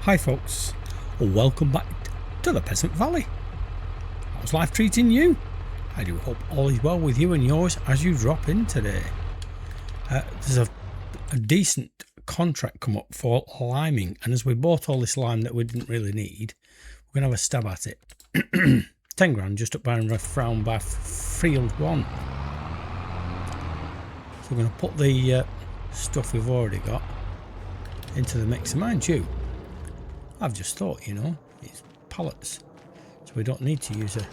Hi folks, welcome back to the Peasant Valley. How's life treating you? I do hope all is well with you and yours as you drop in today. There's a decent contract come up for liming, and as we bought all this lime that we didn't really need, we're going to have a stab at it. 10 grand just up by round by field 1. So we're going to put the stuff we've already got into the mixer. Mind you, I've just thought, you know, it's pallets, so we don't need to use a... I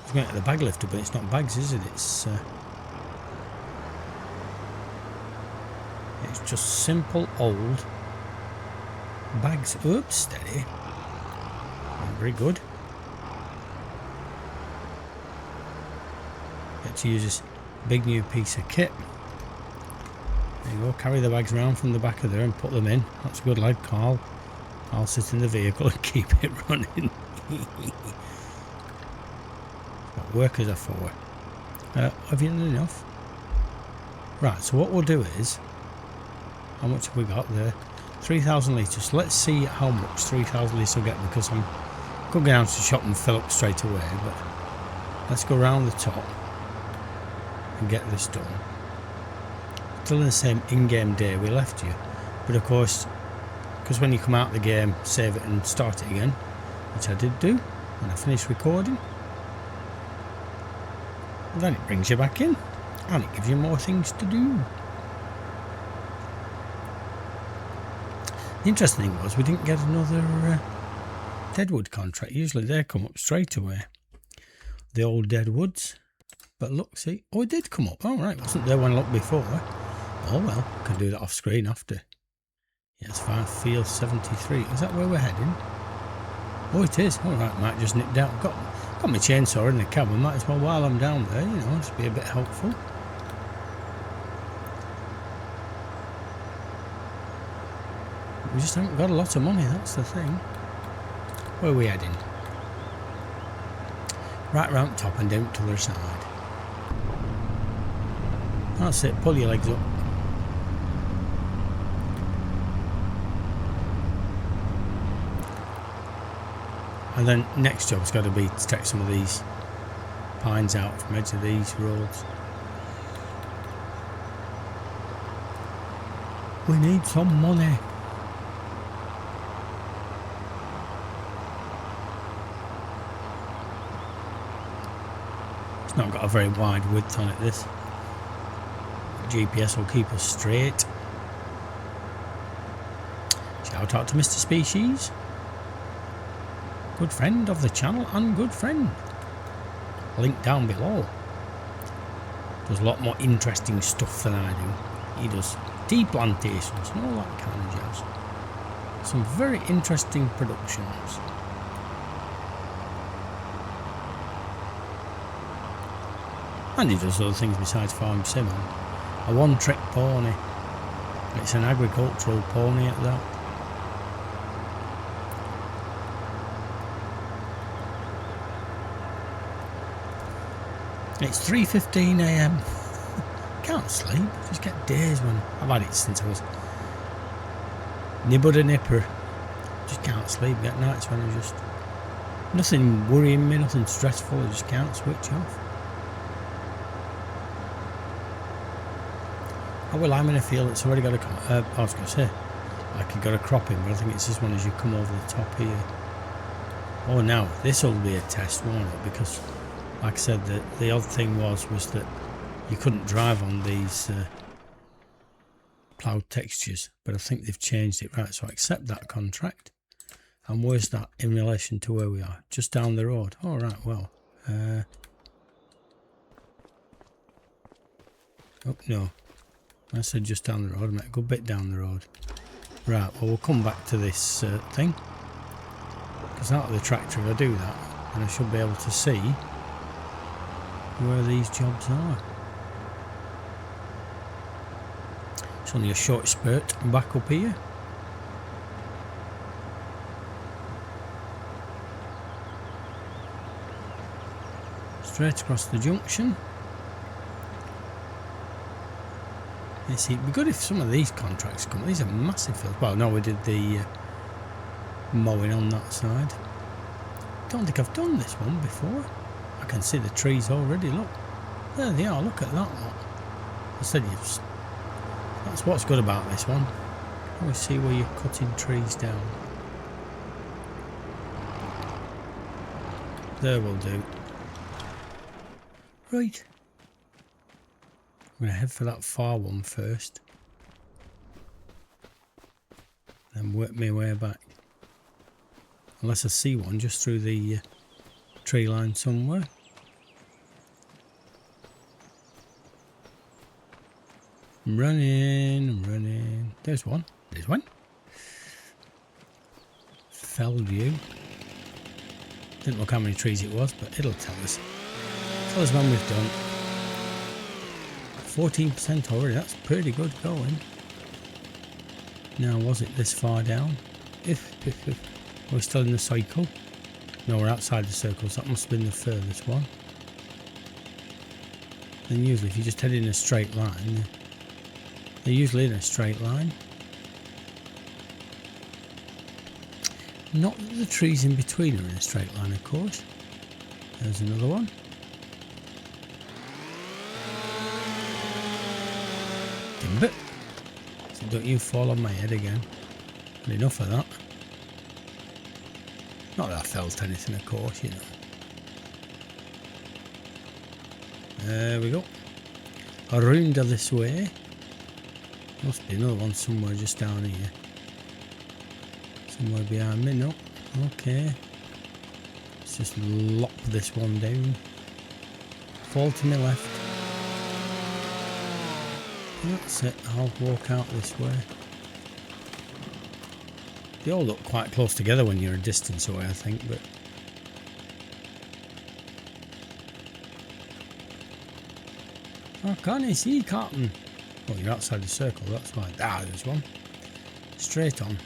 was going to get the bag lifter, but it's not bags, is it? It's just simple old bags. Oops, steady. Very good. Get to use this big new piece of kit. There you go. Carry the bags around from the back of there and put them in. That's a good lad, Carl. I'll sit in the vehicle and keep it running. What workers are for. Have you done enough? Right, so what we'll do is, how much have we got there? 3,000 litres. So let's see how much 3,000 litres will get, because I could go down to the shop and fill up straight away, but let's go around the top and get this done. Still in the same in-game day we left you, but of course, because when you come out of the game, save it and start it again, which I did do when I finished recording, and then it brings you back in and it gives you more things to do. The interesting thing was we didn't get another Deadwood contract. Usually they come up straight away, the old Deadwoods, but look, see, oh, it did come up. All right, wasn't there when I looked before? Oh well, can do that off screen after. Yes, fine. Field 73. Is that where we're heading? Oh, it is. All right, might just nip down. Got my chainsaw in the cab. I might as well, while I'm down there, you know, just be a bit helpful. We just haven't got a lot of money. That's the thing. Where are we heading? Right round top and down to the other side. That's it. Pull your legs up. And then next job's got to be to take some of these pines out from edge of these roads. We need some money. It's not got a very wide width on it, this. GPS will keep us straight. Shout out to Mr. Species. Good friend of the channel and good friend. Link down below. Does a lot more interesting stuff than I do. He does tea plantations and all that kind of jazz. Some very interesting productions. And he does other things besides farm sim. A one-trick pony. It's an agricultural pony at that. It's 3:15 AM. Can't sleep. Just get days when I've had it since I was nibbled a nipper. Just can't sleep. Get nights when I just nothing worrying me, nothing stressful. I just can't switch off. Oh well, I'm in a field that's already got a. I was going to say, like you got a crop in, but I think it's this one as you come over the top here. Oh, now this will be a test, won't it? Because, like I said, the odd thing was that you couldn't drive on these ploughed textures, but I think they've changed it. Right, so I accept that contract. And where's that in relation to where we are? Just down the road. All right, well. Oh, no. I said just down the road. I meant a good bit down the road. Right, well, we'll come back to this thing. Because out of the tractor, if I do that, then I should be able to see where these jobs are. It's only a short spurt back up here. Straight across the junction. You see, it'd be good if some of these contracts come. These are massive fields. Well, no, we did the mowing on that side. Don't think I've done this one before. I can see the trees already, look. There they are, look at that lot. I said that's what's good about this one. Always see where you're cutting trees down. There will do. Right. I'm going to head for that far one first. Then work my way back. Unless I see one just through the tree line somewhere. I'm running. There's one. There's one. Fell view. Didn't look how many trees it was, but it'll tell us. Tell us when we've done. 14% already. That's pretty good going. Now, was it this far down? If. We're still in the cycle. No, we're outside the circle, so that must have been the furthest one. Then usually if you just head in a straight line, they're usually in a straight line. Not that the trees in between are in a straight line, of course. There's another one. Timbit. So don't you fall on my head again. But enough of that. Not that I felt anything, of course, you know. There we go. Around this way. Must be another one somewhere just down here. Somewhere behind me. No. Okay. Let's just lop this one down. Fall to my left. That's it. I'll walk out this way. They all look quite close together when you're a distance away, I think, but... Oh, can't you see, Captain? Oh, you're outside the circle, that's why. Ah, there's one. Straight on.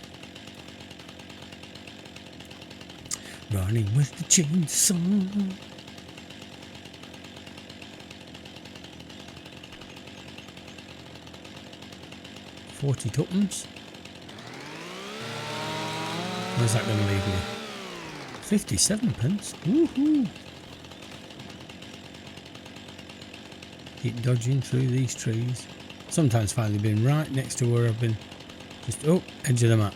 Running with the chainsaw. £40. Where's that going to leave me? 57p. Woohoo! Keep dodging through these trees. Sometimes finally been right next to where I've been. Just, oh, edge of the map.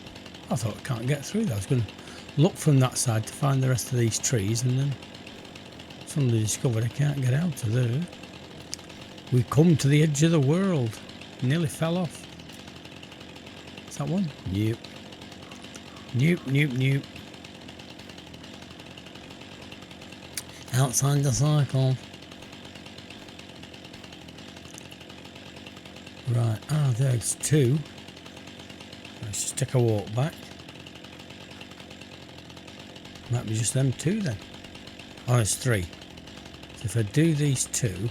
I thought I can't get through that. I was going to look from that side to find the rest of these trees and then suddenly discovered I can't get out of there. We've come to the edge of the world. Nearly fell off. Is that one? Nope. Nope. Outside the cycle. Right, there's two. Let's just take a walk back. Might be just them two then. Oh, there's three. So if I do these two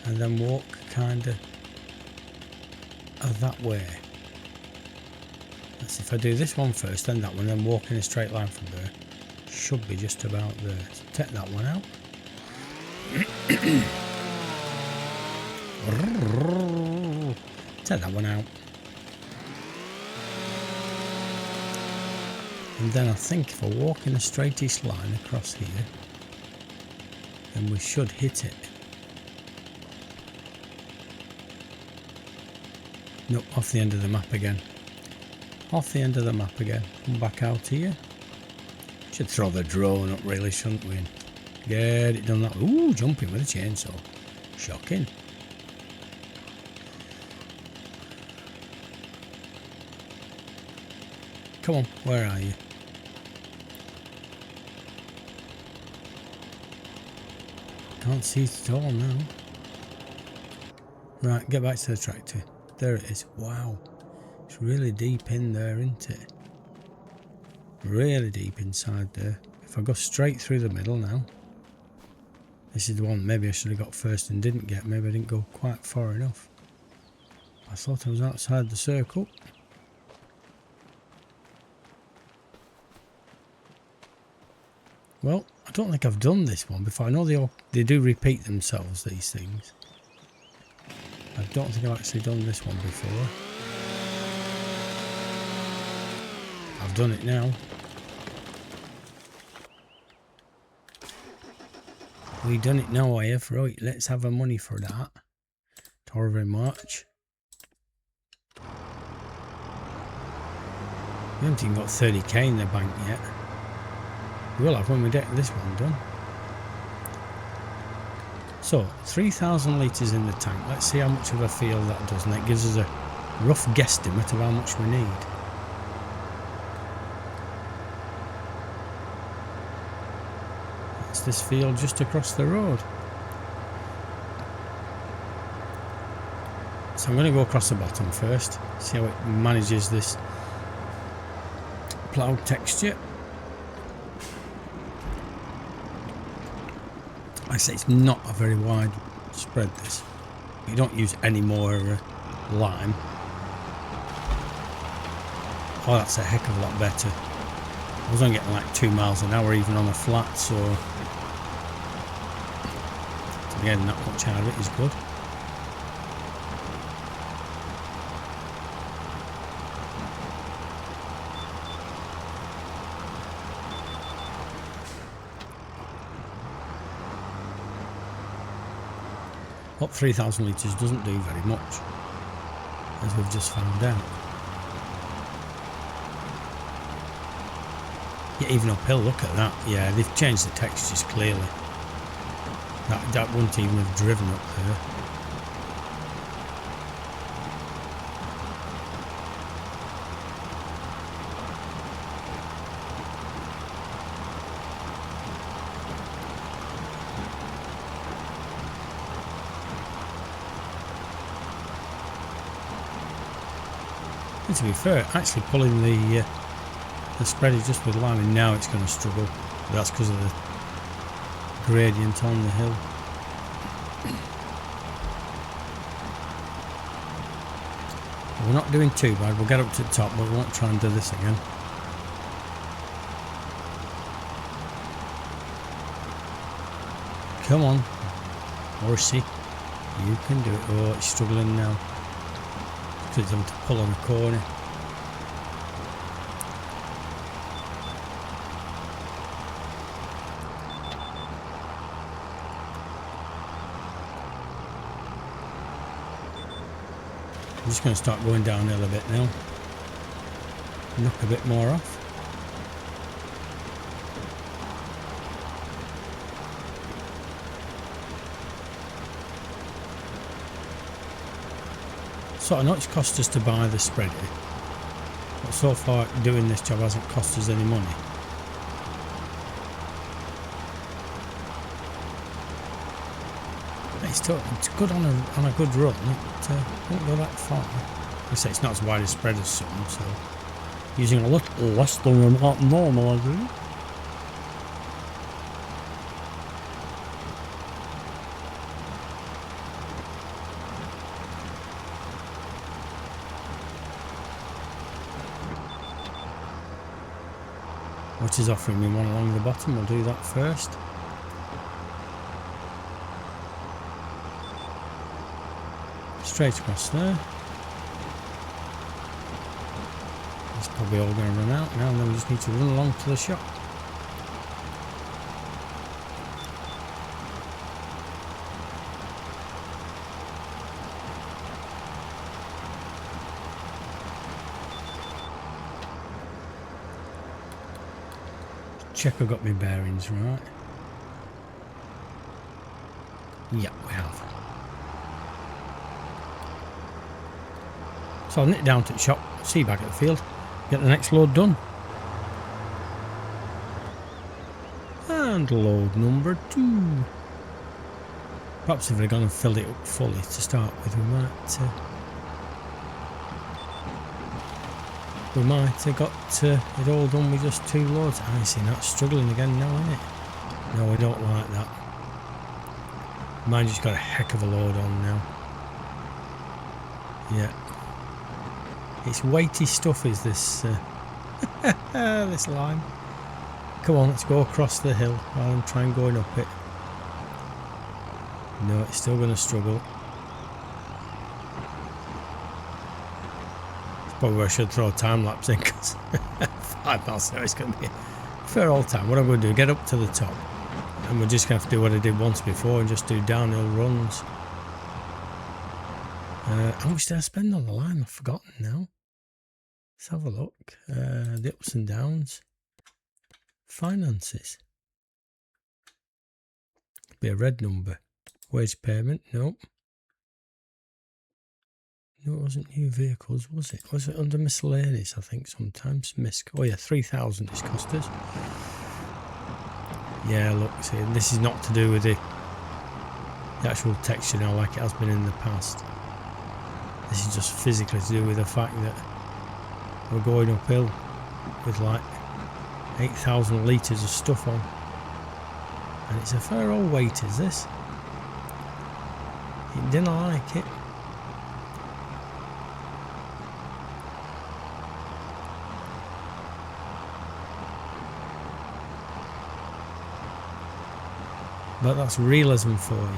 and then walk kind of that way. Let's see if I do this one first, then that one, then walk in a straight line from there. Should be just about there. So take that one out. Take that one out. And then I think if I walk in a straightish line across here, then we should hit it. Nope, off the end of the map again. Off the end of the map again. Come back out here. Should throw the drone up really, shouldn't we? Get it done that. Ooh, jumping with a chainsaw. Shocking. Come on, where are you? Can't see it at all now. Right, get back to the tractor. There it is. Wow. It's really deep in there, isn't it? Really deep inside there. If I go straight through the middle now. This is the one maybe I should have got first and didn't get. Maybe I didn't go quite far enough. I thought I was outside the circle. Well, I don't think I've done this one before. I know they do repeat themselves, these things. I don't think I've actually done this one before. I've done it now. We done it now, I have. Right, let's have our money for that. However very much. We haven't even got 30k in the bank yet. We will have when we get this one done. So, 3,000 litres in the tank. Let's see how much of a field that does. And that gives us a rough guesstimate of how much we need. That's this field just across the road. So I'm going to go across the bottom first. See how it manages this ploughed texture. I say it's not a very wide spread this. You don't use any more lime. Oh, that's a heck of a lot better. I was only getting like 2 miles an hour even on a flat, so again, not much out of it is good. What 3,000 litres doesn't do very much, as we've just found out. Yeah, even uphill, look at that. Yeah, they've changed the textures clearly. That wouldn't even have driven up there. And to be fair, actually pulling the spreader just with liming now, it's going to struggle. But that's because of the gradient on the hill. We're not doing too bad. We'll get up to the top, but we won't try and do this again. Come on, horsey, you can do it. Oh, it's struggling now. Because it's having to pull on a corner. I'm just going to start going downhill a bit now. Knock a bit more off. So I know it's cost us to buy the spreader, but so far doing this job hasn't cost us any money. It's good on a good run. It won't go that far. I say it's not as wide as spread as some, so using a little less than normal, I do. Which is offering me one along the bottom. We'll do that first. Straight across there. It's probably all going to run out now, and then we just need to run along to the shop. Check I've got my bearings right. Yeah, we have. So I'll nip down to the shop, see you back at the field, get the next load done. And load number 2. Perhaps if we'd gone and filled it up fully to start with, we might have got it all done with just 2 loads. I see that's struggling again now, isn't it? No, we don't like that. Mine just got a heck of a load on now. Yeah. It's weighty stuff, is this this lime. Come on, let's go across the hill rather than try and going up it. No, it's still going to struggle. Probably where I should throw a time lapse in, because 5 miles an hour is going to be fair all time. What I'm going to do, get up to the top, and we're just going to have to do what I did once before and just do downhill runs. How much did I spend on the line? I've forgotten now. Let's have a look. The ups and downs. Finances. Be a red number. Wage payment. Nope. No, it wasn't new vehicles, was it? Was it under miscellaneous? I think sometimes. Oh yeah, 3,000 it's cost us. Yeah, look, see, this is not to do with the actual texture now like it has been in the past. This is just physically to do with the fact that we're going uphill with like 8,000 litres of stuff on. And it's a fair old weight, is this? It didn't like it. But that's realism for you.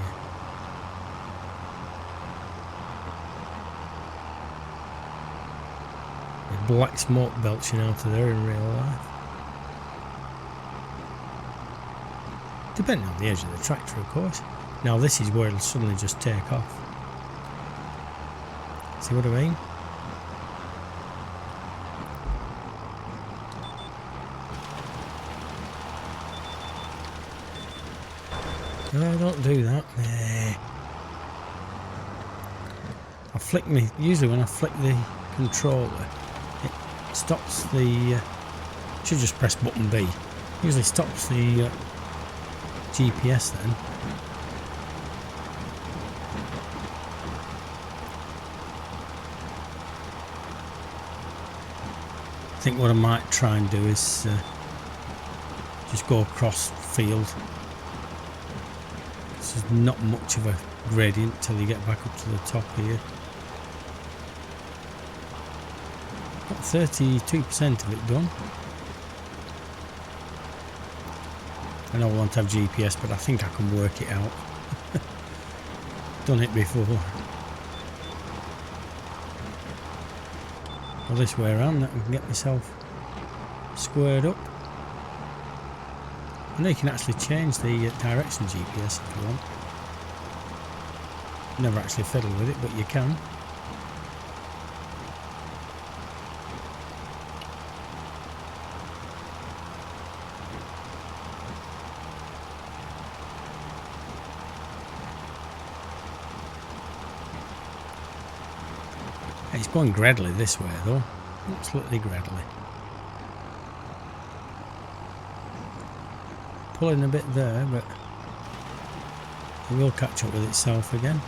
With black smoke belching out of there in real life. Depending on the edge of the tractor, of course. Now this is where it'll suddenly just take off. See what I mean? No, don't do that. Nah. I flick me. Usually when I flick the controller, it stops the. Should just press button B. Usually stops the GPS then. I think what I might try and do is just go across field. There's not much of a gradient till you get back up to the top here. Got 32% of it done. I know I won't have GPS, but I think I can work it out. Done it before. Well, this way around, I can get myself squared up. I know you can actually change the direction GPS if you want. Never actually fiddled with it, but you can. It's going gradually this way though, absolutely gradually. Pulling a bit there, but it will catch up with itself again.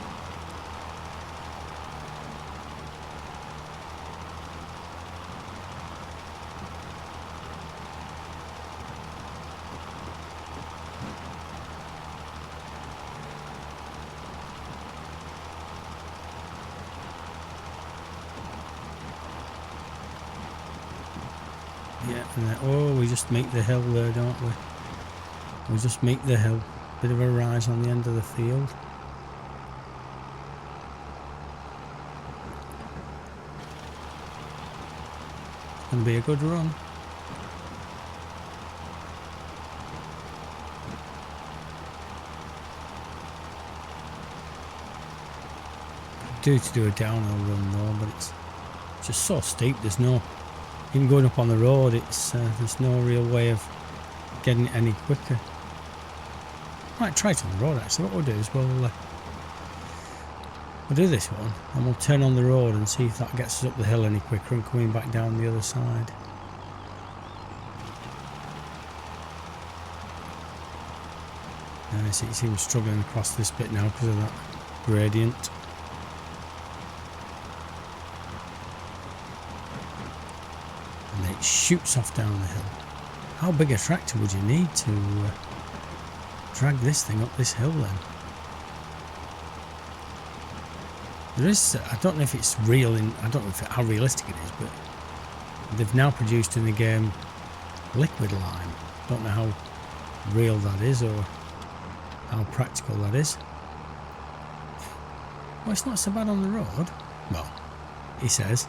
Yeah, and then, oh, we just meet the hill there, don't we? We just meet the hill. Bit of a rise on the end of the field. It's going to be a good run. To do a downhill run though, but it's just so steep. There's no, even going up on the road, it's there's no real way of getting it any quicker. Might try it on the road actually. What we'll do is we'll do this one and we'll turn on the road and see if that gets us up the hill any quicker and coming back down the other side. See, it seems struggling across this bit now because of that gradient. And it shoots off down the hill. How big a tractor would you need to drag this thing up this hill then? There is, I don't know if it's real, I don't know how realistic it is, but they've now produced in the game liquid lime. Don't know how real that is or how practical that is. Well, it's not so bad on the road. Well, he says.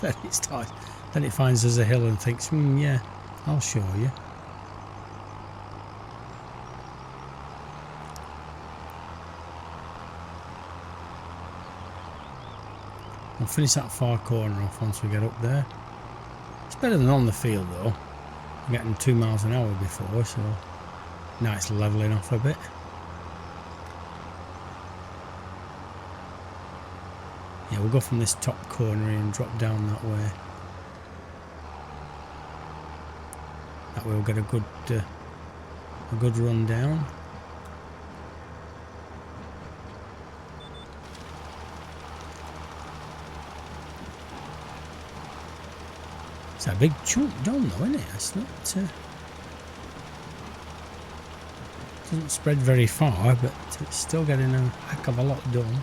then it starts. Then it finds there's a hill and thinks, yeah, I'll show you. We'll finish that far corner off once we get up there. It's better than on the field though. I'm getting 2 miles an hour before, so now it's levelling off a bit. Yeah, we'll go from this top corner and drop down that way. That way we'll get a good run down. It's a big chunk done though, isn't it? It's not doesn't spread very far, but it's still getting a heck of a lot done.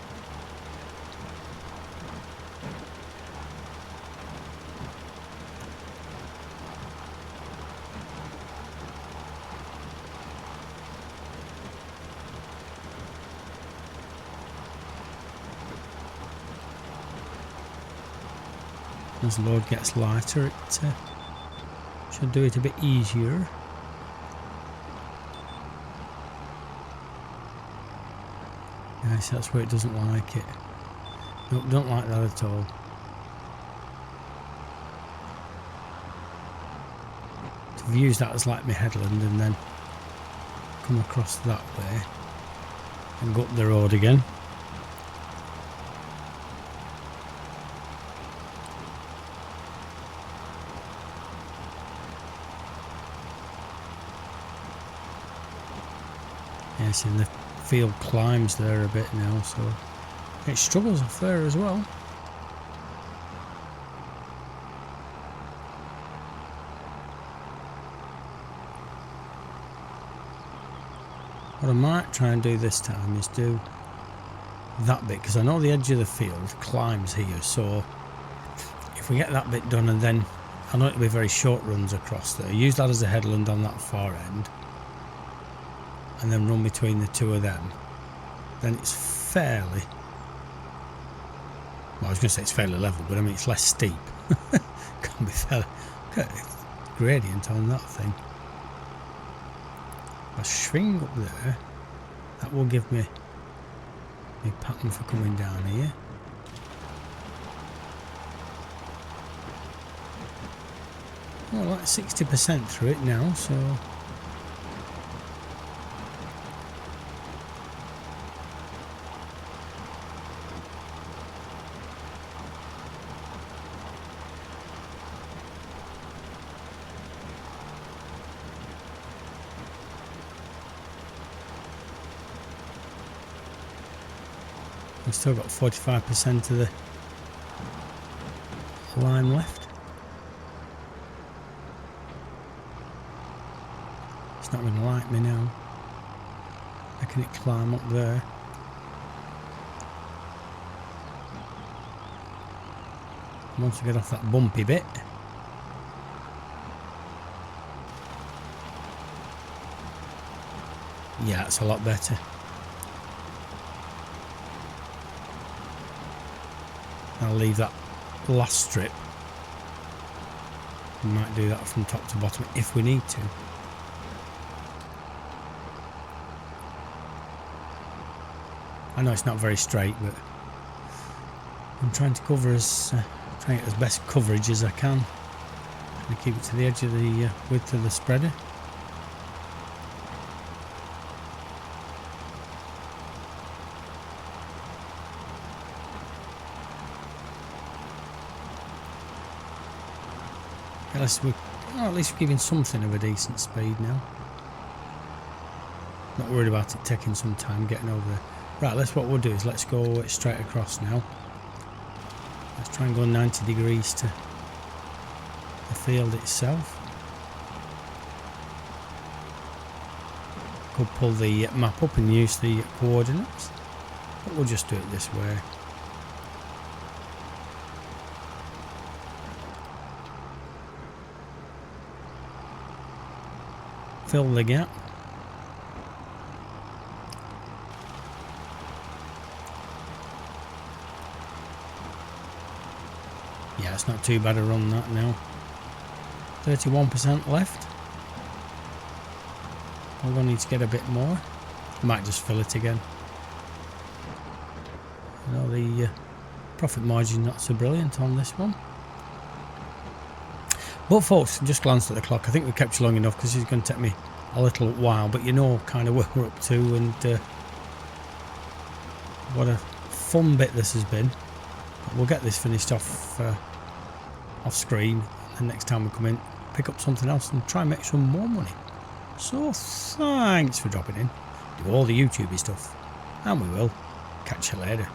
As the load gets lighter, it should do it a bit easier. Yes, that's where it doesn't like it. Nope, don't like that at all. To use that as like my headland and then come across that way and go up the road again. Yes, and the field climbs there a bit now, so it struggles off there as well. What I might try and do this time is do that bit, because I know the edge of the field climbs here, so if we get that bit done, and then I know it'll be very short runs across there, use that as a headland on that far end and then run between the two of them, then it's fairly, well, I was going to say it's fairly level, but I mean it's less steep. Can't be fairly gradient on that thing. If I swing up there, that will give me a pattern for coming down here. Well, like 60% through it now, so we've still got 45% of the line left. It's not going to like me now. Making it climb up there. Once we get off that bumpy bit, yeah, it's a lot better. I'll leave that last strip. We might do that from top to bottom if we need to. I know it's not very straight, but I'm trying to cover trying to get as best coverage as I can. Trying to keep it to the edge of the width of the spreader. At least we're giving something of a decent speed now. Not worried about it taking some time getting over there. Right, what we'll do is let's go straight across now. Let's try and go 90 degrees to the field itself. Could pull the map up and use the coordinates, but we'll just do it this way. Fill the gap. Yeah, it's not too bad a run that now. 31% left. I'm going to need to get a bit more. I might just fill it again. You know, the profit margin not so brilliant on this one. But folks, just glanced at the clock. I think we kept you long enough because it's going to take me a little while. But you know kind of where we're up to, and what a fun bit this has been. We'll get this finished off screen, and next time we come in, pick up something else and try and make some more money. So thanks for dropping in. Do all the YouTubey stuff, and we will catch you later.